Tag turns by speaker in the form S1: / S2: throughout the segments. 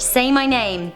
S1: say my name.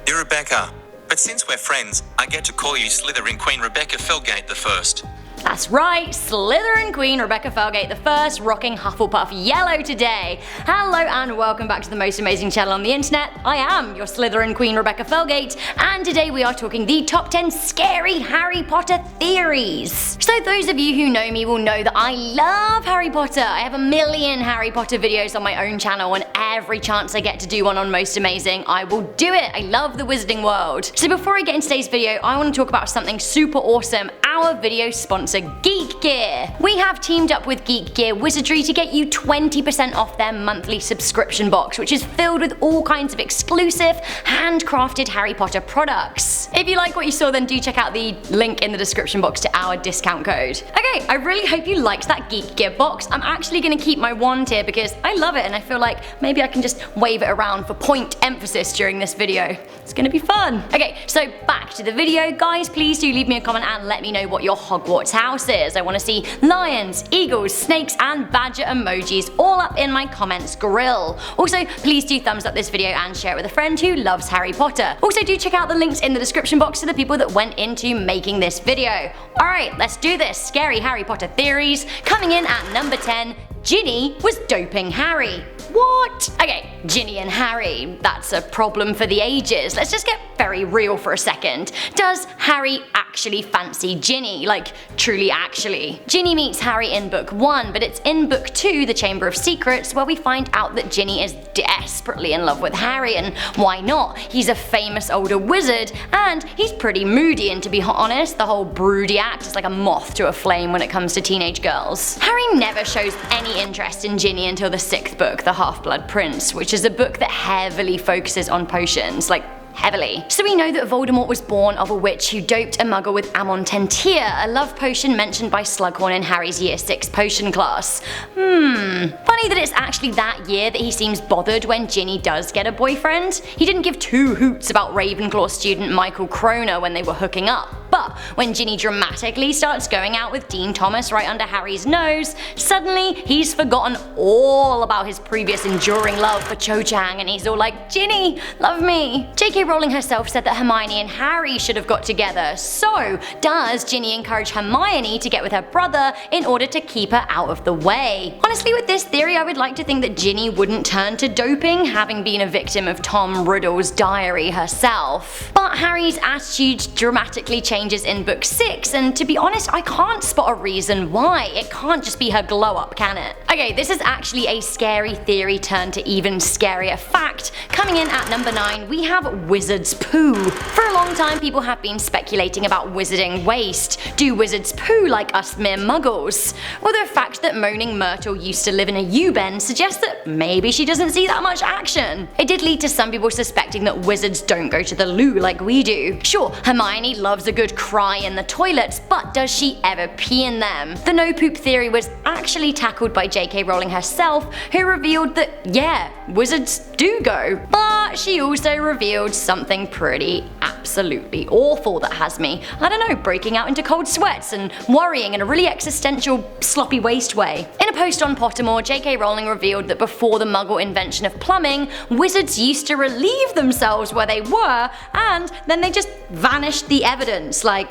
S2: You're Rebecca, but since we're friends, I get to call you Slytherin Queen Rebecca Felgate the First.
S1: That's right, Slytherin Queen Rebecca Felgate the First, rocking Hufflepuff yellow today. Hello and welcome back to the most amazing channel on the internet. I am your Slytherin Queen Rebecca Felgate, and today we are talking the top 10 scary Harry Potter theories. So those of you who know me will know that I love Harry Potter. I have a million Harry Potter videos on my own channel, and every chance I get to do one on Most Amazing, I will do it. I love the Wizarding World. So before I get into today's video, I want to talk about something super awesome, our video sponsor Geek Gear. We have teamed up with Geek Gear Wizardry to get you 20% off their monthly subscription box, which is filled with all kinds of exclusive, handcrafted Harry Potter products. If you like what you saw, then do check out the link in the description box to our discount code. Okay, I really hope you liked that Geek Gear box. I'm actually going to keep my wand here because I love it and I feel like maybe I can just wave it around for point emphasis during this video. It's going to be fun. Okay, so back to the video. Guys, please do leave me a comment and let me know what your Hogwarts house is. I want to see lions, eagles, snakes and badger emojis all up in my comments grill. Also, please do thumbs up this video and share it with a friend who loves Harry Potter. Also, do check out the links in the description box to the people that went into making this video. Alright, let's do this. Scary Harry Potter theories. Coming in at number 10, Ginny was doping Harry. What? Okay, Ginny and Harry, that's a problem for the ages. Let's just get very real for a second. Does Harry actually fancy Ginny? Like, truly actually? Ginny meets Harry in book 1, but it's in book 2, The Chamber of Secrets, where we find out that Ginny is desperately in love with Harry, and why not? He's a famous older wizard, and he's pretty moody, and to be honest, the whole broody act is like a moth to a flame when it comes to teenage girls. Harry never shows any interest in Ginny until the 6th book, The Half-Blood Prince, which is a book that heavily focuses on potions, like heavily. So we know that Voldemort was born of a witch who doped a muggle with Amontentia, a love potion mentioned by Slughorn in Harry's year 6 potion class. Funny that it's actually that year that he seems bothered when Ginny does get a boyfriend. He didn't give two hoots about Ravenclaw student Michael Kroner when they were hooking up. But when Ginny dramatically starts going out with Dean Thomas right under Harry's nose, suddenly he's forgotten all about his previous enduring love for Cho Chang, and he's all like, Ginny, love me. J.K. Rowling herself said that Hermione and Harry should have got together, so does Ginny encourage Hermione to get with her brother in order to keep her out of the way? Honestly, with this theory, I would like to think that Ginny wouldn't turn to doping, having been a victim of Tom Riddle's diary herself. But Harry's attitude dramatically changes in book 6, and to be honest, I can't spot a reason why. It can't just be her glow up, can it? Okay, this is actually a scary theory turned to even scarier fact. Coming in at number 9, we have wizard's poo. For a long time, people have been speculating about wizarding waste. Do wizards poo like us mere muggles? Well, the fact that Moaning Myrtle used to live in a U-bend suggests that maybe she doesn't see that much action. It did lead to some people suspecting that wizards don't go to the loo like we do. Sure, Hermione loves a good cry in the toilets, but does she ever pee in them? The no poop theory was actually tackled by J.K. Rowling herself, who revealed that, yeah, wizards do go. But she also revealed something pretty absolutely awful that has me, I don't know, breaking out into cold sweats and worrying in a really existential, sloppy waste way. In a post on Pottermore, J.K. Rowling revealed that before the Muggle invention of plumbing, wizards used to relieve themselves where they were, and then they just vanished the evidence, like,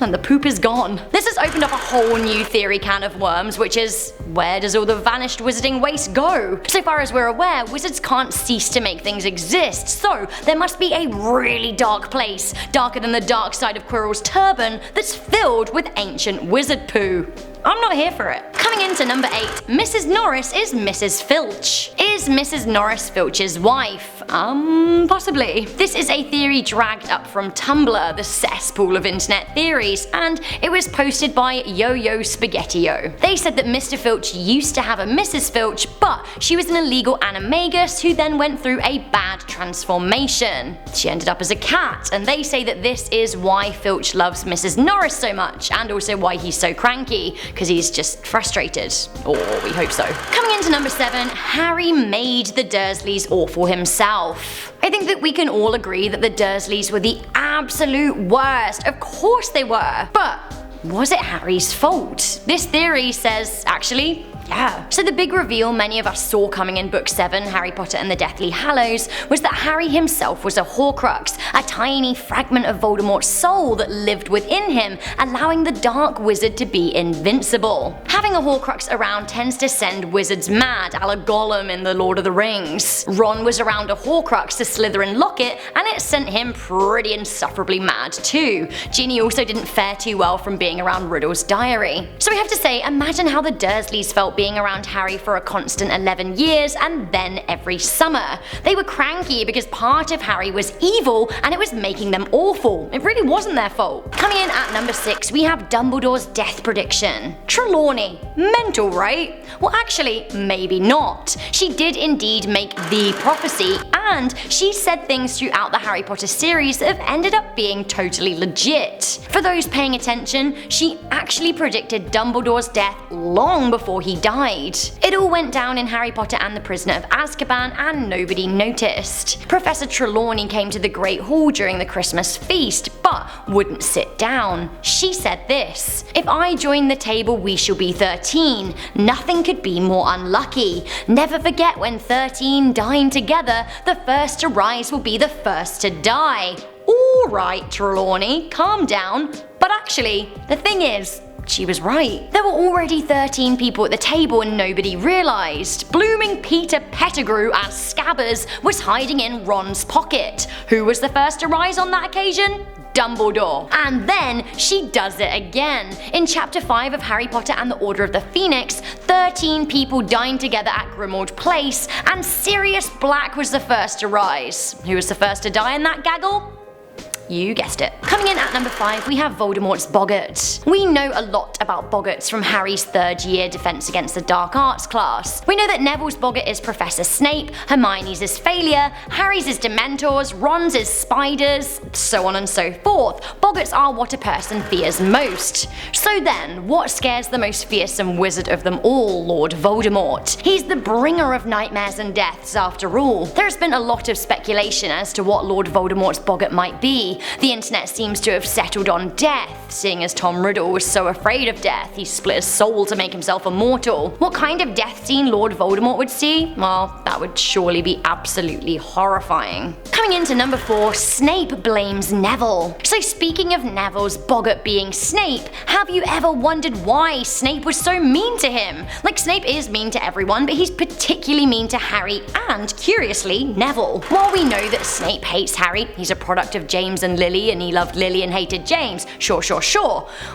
S1: and the poop is gone. This has opened up a whole new theory can of worms, which is, where does all the vanished wizarding waste go? So far as we're aware, wizards can't cease to make things exist, so there must be a really dark place, darker than the dark side of Quirrell's turban, that's filled with ancient wizard poo. I'm not here for it. Coming into number 8, Mrs. Norris is Mrs. Filch. Is Mrs. Norris Filch's wife? Possibly. This is a theory dragged up from Tumblr, the cesspool of internet theories, and it was posted by Yo-Yo Spaghetti-O. They said that Mr. Filch used to have a Mrs. Filch, but she was an illegal animagus who then went through a bad transformation. She ended up as a cat, and they say that this is why Filch loves Mrs. Norris so much, and also why he's so cranky, because he's just frustrated. Or we hope so. Coming into number 7, Harry made the Dursleys awful himself. I think that we can all agree that the Dursleys were the absolute worst. Of course they were. But was it Harry's fault? This theory says, actually, Yeah. So the big reveal many of us saw coming in Book 7, Harry Potter and the Deathly Hallows, was that Harry himself was a Horcrux, a tiny fragment of Voldemort's soul that lived within him, allowing the Dark Wizard to be invincible. Having a Horcrux around tends to send wizards mad, a la Gollum in The Lord of the Rings. Ron was around a Horcrux to Slytherin Locket, and it sent him pretty insufferably mad too. Ginny also didn't fare too well from being around Riddle's diary. So we have to say, imagine how the Dursleys felt being around Harry for a constant 11 years and then every summer. They were cranky because part of Harry was evil and it was making them awful. It really wasn't their fault. Coming in at number 6, we have Dumbledore's death prediction. Trelawney. Mental, right? Well, actually, maybe not. She did indeed make the prophecy, and she said things throughout the Harry Potter series that have ended up being totally legit. For those paying attention, she actually predicted Dumbledore's death long before he died. It all went down in Harry Potter and the Prisoner of Azkaban, and nobody noticed. Professor Trelawney came to the Great Hall during the Christmas feast, but wouldn't sit down. She said this: "If I join the table, we shall be 13. Nothing could be more unlucky. Never forget when 13 dine together, the first to rise will be the first to die." Alright, Trelawney, calm down. But actually, the thing is, she was right. There were already 13 people at the table and nobody realised. Blooming Peter Pettigrew as Scabbers was hiding in Ron's pocket. Who was the first to rise on that occasion? Dumbledore. And then she does it again. In Chapter 5 of Harry Potter and the Order of the Phoenix, 13 people dined together at Grimmauld Place, and Sirius Black was the first to rise. Who was the first to die in that gaggle? You guessed it. Coming in at number 5, we have Voldemort's Boggart. We know a lot about Boggarts from Harry's 3rd year Defense Against the Dark Arts class. We know that Neville's Boggart is Professor Snape, Hermione's is Failure, Harry's is Dementors, Ron's is Spiders, so on and so forth. Boggarts are what a person fears most. So then, what scares the most fearsome wizard of them all, Lord Voldemort? He's the bringer of nightmares and deaths after all. There has been a lot of speculation as to what Lord Voldemort's Boggart might be. The internet seems to have settled on death, seeing as Tom Riddle was so afraid of death he split his soul to make himself immortal. What kind of death scene Lord Voldemort would see? Well, that would surely be absolutely horrifying. Coming into number 4, Snape blames Neville. So speaking of Neville's Boggart being Snape, have you ever wondered why Snape was so mean to him? Like, Snape is mean to everyone, but he's particularly mean to Harry and, curiously, Neville. While we know that Snape hates Harry, he's a product of James and Lily, and he loved Lily and hated James. Sure.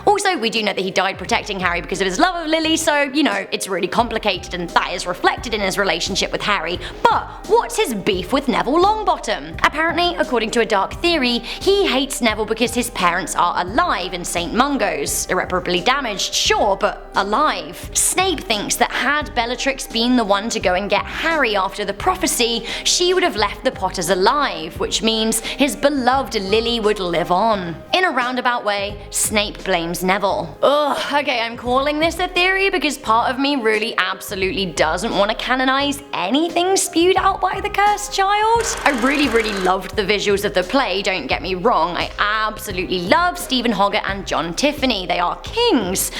S1: Also, we do know that he died protecting Harry because of his love of Lily, so, you know, it's really complicated and that is reflected in his relationship with Harry. But what's his beef with Neville Longbottom? Apparently, according to a dark theory, he hates Neville because his parents are alive in St. Mungo's. Irreparably damaged, sure, but alive. Snape thinks that had Bellatrix been the one to go and get Harry after the prophecy, she would have left the Potters alive, which means his beloved Lily would live on. In a roundabout way, Snape blames Neville. Ugh, okay, I'm calling this a theory because part of me really absolutely doesn't want to canonize anything spewed out by the cursed child. I really loved the visuals of the play, don't get me wrong. I absolutely love Stephen Hoggart and John Tiffany, they are kings.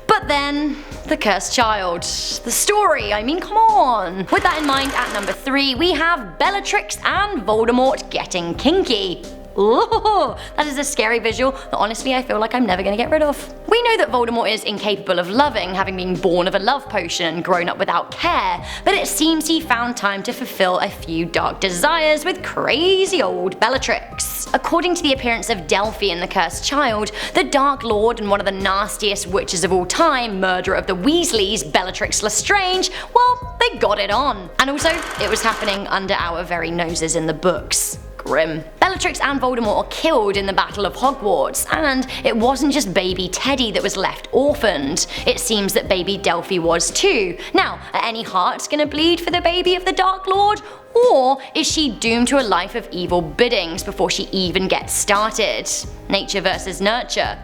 S1: But then, the cursed child. The story, I mean, come on. With that in mind, at number 3, we have Bellatrix and Voldemort getting kinky. Ooh, that is a scary visual that honestly I feel like I'm never gonna get rid of. We know that Voldemort is incapable of loving, having been born of a love potion and grown up without care, but it seems he found time to fulfill a few dark desires with crazy old Bellatrix. According to the appearance of Delphi in The Cursed Child, the Dark Lord and one of the nastiest witches of all time, murderer of the Weasleys, Bellatrix Lestrange, well, they got it on. And also, it was happening under our very noses in the books. Grim. Bellatrix and Voldemort are killed in the Battle of Hogwarts, and it wasn't just baby Teddy that was left orphaned. It seems that baby Delphi was too. Now, are any hearts gonna bleed for the baby of the Dark Lord? Or is she doomed to a life of evil biddings before she even gets started? Nature versus nurture.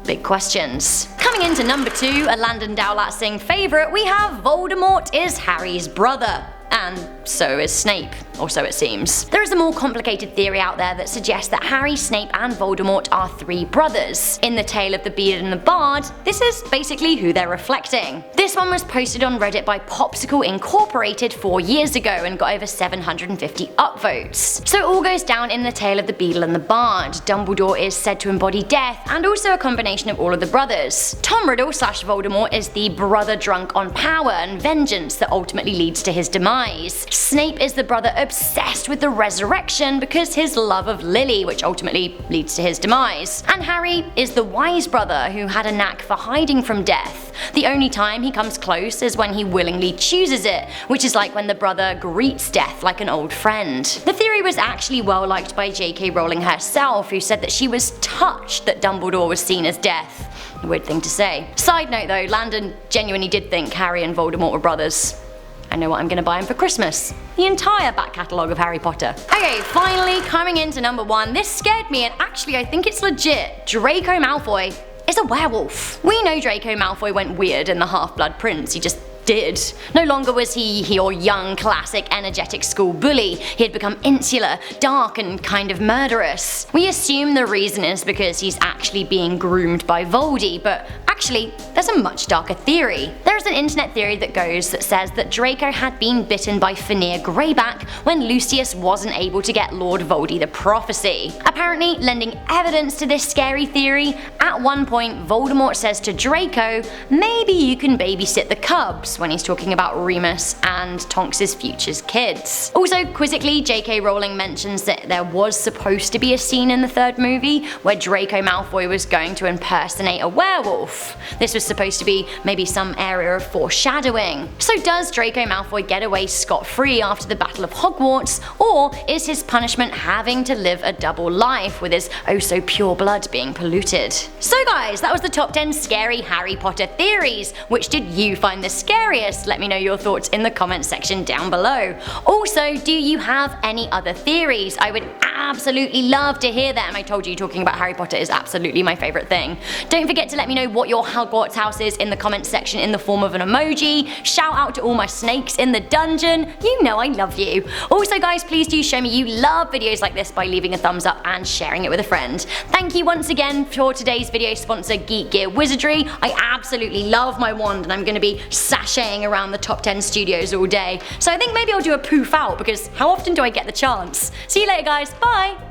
S1: Big questions. Coming into number 2, a Landon Dowlatsing favourite, we have Voldemort is Harry's brother. And but so is Snape, or so it seems. There is a more complicated theory out there that suggests that Harry, Snape, and Voldemort are 3 brothers. In The Tale of the Beard and the Bard, this is basically who they're reflecting. This one was posted on Reddit by Popsicle Incorporated 4 years ago and got over 750 upvotes. So it all goes down in The Tale of the Beadle and the Bard. Dumbledore is said to embody death, and also a combination of all of the brothers. Tom Riddle / Voldemort is the brother drunk on power and vengeance that ultimately leads to his demise. Snape is the brother obsessed with the resurrection because his love of Lily, which ultimately leads to his demise. And Harry is the wise brother who had a knack for hiding from death. The only time he comes close is when he willingly chooses it, which is like when the brother greets death like an old friend. The theory was actually well liked by J.K. Rowling herself, who said that she was touched that Dumbledore was seen as death. A weird thing to say. Side note though, Landon genuinely did think Harry and Voldemort were brothers. I know what I'm gonna buy him for Christmas. The entire back catalogue of Harry Potter. Okay, finally coming into number 1. This scared me, and actually I think it's legit. Draco Malfoy is a werewolf. We know Draco Malfoy went weird in The Half-Blood Prince. He just did. No longer was he your young, classic, energetic school bully. He had become insular, dark, and kind of murderous. We assume the reason is because he's actually being groomed by Voldy, but actually, there's a much darker theory. There's an internet theory that says that Draco had been bitten by Fenrir Greyback when Lucius wasn't able to get Lord Voldy the prophecy. Apparently, lending evidence to this scary theory, at one point Voldemort says to Draco, maybe you can babysit the cubs, when he's talking about Remus and Tonks' future kids. Also, quizzically, J.K. Rowling mentions that there was supposed to be a scene in the 3rd movie where Draco Malfoy was going to impersonate a werewolf. This was supposed to be maybe some area of foreshadowing. So does Draco Malfoy get away scot-free after the Battle of Hogwarts, or is his punishment having to live a double life with his oh so pure blood being polluted? So guys, that was the top 10 scary Harry Potter theories. Which did you find the scariest? Let me know your thoughts in the comment section down below. Also, do you have any other theories? I would absolutely love to hear them. I told you talking about Harry Potter is absolutely my favourite thing. Don't forget to let me know what your Hogwarts house is in the comment section in the form of an emoji. Shout out to all my snakes in the dungeon. You know I love you. Also guys, please do show me you love videos like this by leaving a thumbs up and sharing it with a friend. Thank you once again for today's video sponsor, Geek Gear Wizardry. I absolutely love my wand and I'm going to be sashaying around the top 10 studios all day. So I think maybe I'll do a poof out because how often do I get the chance? See you later guys, bye!